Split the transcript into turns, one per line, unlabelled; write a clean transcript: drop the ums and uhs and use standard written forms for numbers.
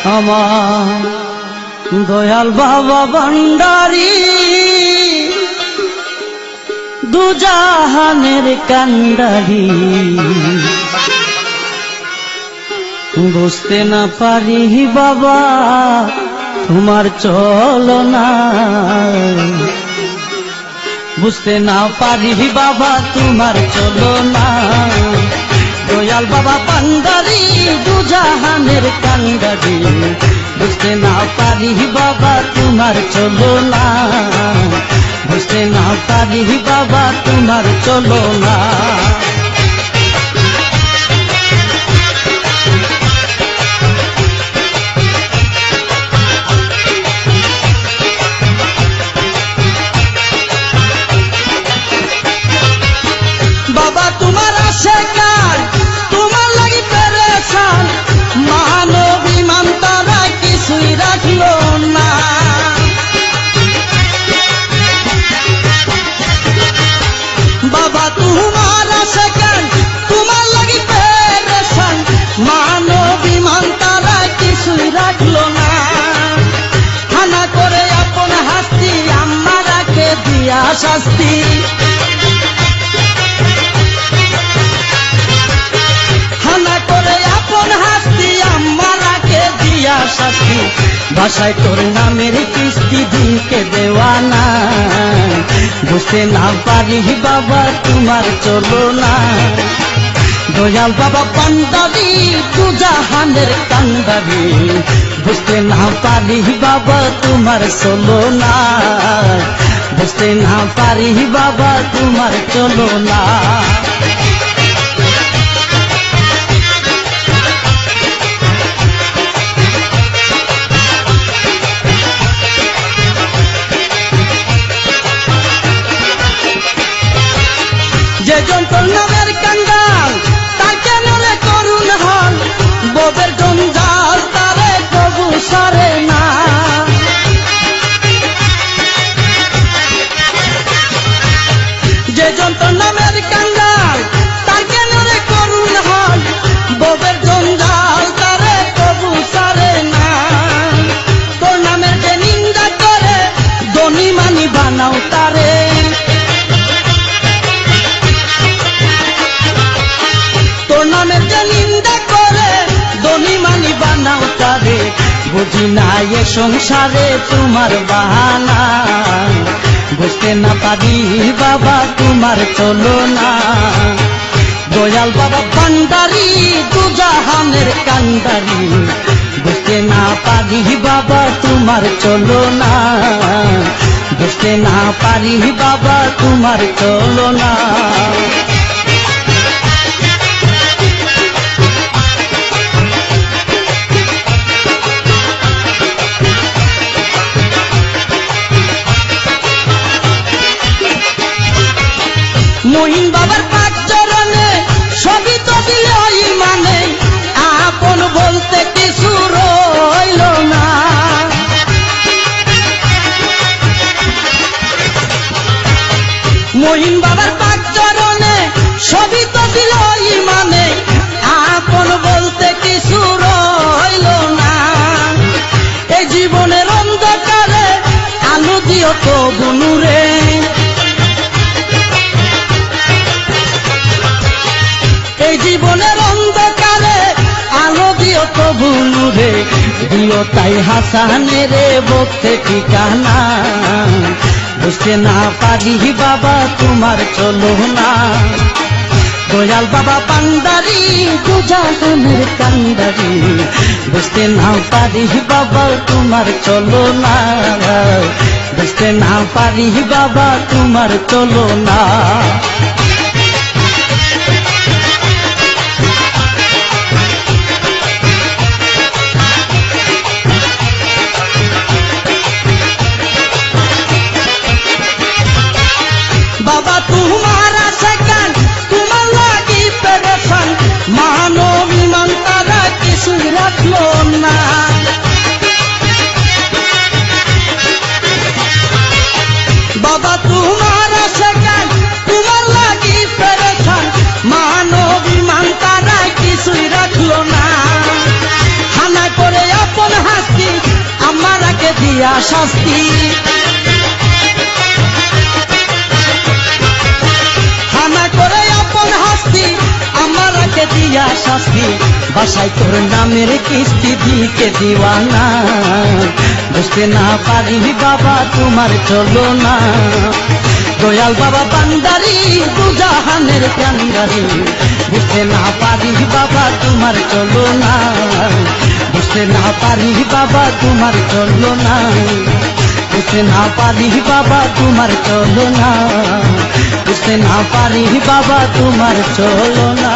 আমার দয়াল বাবা ভান্ডারী দুজাহানের কান্ডারী বুঝতে না পারি বাবা তোমার চলনা বুঝতে না পারি বাবা তোমার চলনা দয়াল বাবা ভান্ডারী দুজাহানের কান্ডারী বুঝতে না পারি বাবা তোমার চলনা বুঝতে না পারি বাবা তোমার চলনা বাবা তোমার আশেকার তোমার লাগি পেরেশান মানব ইমান তারা কিছুই রাখলো না বাবা তোমার আশেকার তোমার লাগি পেরেশান মানব ইমান তারা কিছুই রাখলো না হানা করে আপন হাস্তি আমারাকে দিয়া শাস্তি শাস্তি ভাষায় তোর নামের কিস্তি দিকে দেওয়ানা বুঝতে না পারি বাবা তোমার চলনা দয়াল বাবা ভান্ডারী দুজাহানের কান্ডারী বুঝতে না পারি বাবা তোমার চলনা বুঝতে না পারি বাবা তোমার চলনা যেজন তোর নামের কাঙ্গাল তার কেন রে করুণ হল ববের জঞ্জাল তারে কবু সারে না যেজন তোর নামের কাঙ্গাল তার কেন রে করুণ হল ববের জঞ্জাল তারে কবু সারে না তোর নামের যে নিন্দা করে ধনী মানি বানাও তারে নামের যে নিন্দা করে ধনী মানি বানাও তারে বুঝি না এ সংসারে তোমার বাহানা বুঝতে না পারি বাবা তোমার চলনা দয়াল বাবা ভান্ডারী দুজাহানের কান্ডারী বুঝতে না পারি বাবা তোমার চলনা বুঝতে না পারি বাবা তোমার চলনা মহিন বাবার পাক চরণে সবই তো দিল ইমানে আপন বলতে কিছু রইল না মহিন বাবার পাক চরণে সবই তো দিল ইমানে আপন বলতে কিছু রইল না এই জীবনের অন্ধকারে আলো দিও তো বুনুরে এই জীবনের অন্ধকারে আলো দিও তো বুনুরে দিও তাই হাসানের বক্তে ঠিকানা বুঝতে না পারি বাবা তোমার চলনা দয়াল বাবা ভান্ডারী দুজাহানের কান্ডারী বুঝতে না পারি বাবা তোমার চলনা বুঝতে না পারি বাবা তোমার চলনা বাবা তোমার আশেকার তোমার লাগি পেরেশান মানব ইমান তারা কিছুই রাখলো না বাবা তোমার আশেকার তোমার লাগি পেরেশান মানব ইমান তারা কিছুই রাখলো না হানা করে আপন দিয়া শাস্তি হানা করে আপন হাস্তি আমারকে দিয়া শাস্তি বাসায় তোর নামের কিস্তি দিতে দিওয়ানা বুঝতে না পারি বাবা তোমার চলো না দয়াল বাবা বান্দারি দুজাহানের কান্দারি বুঝতে না পারি বাবা তোমার চলো না বুঝতে না পারি বাবা তোমার চলো না বুঝতে না পারি বাবা তোমার চলো না বুঝতে না পারি বাবা তোমার চলো না।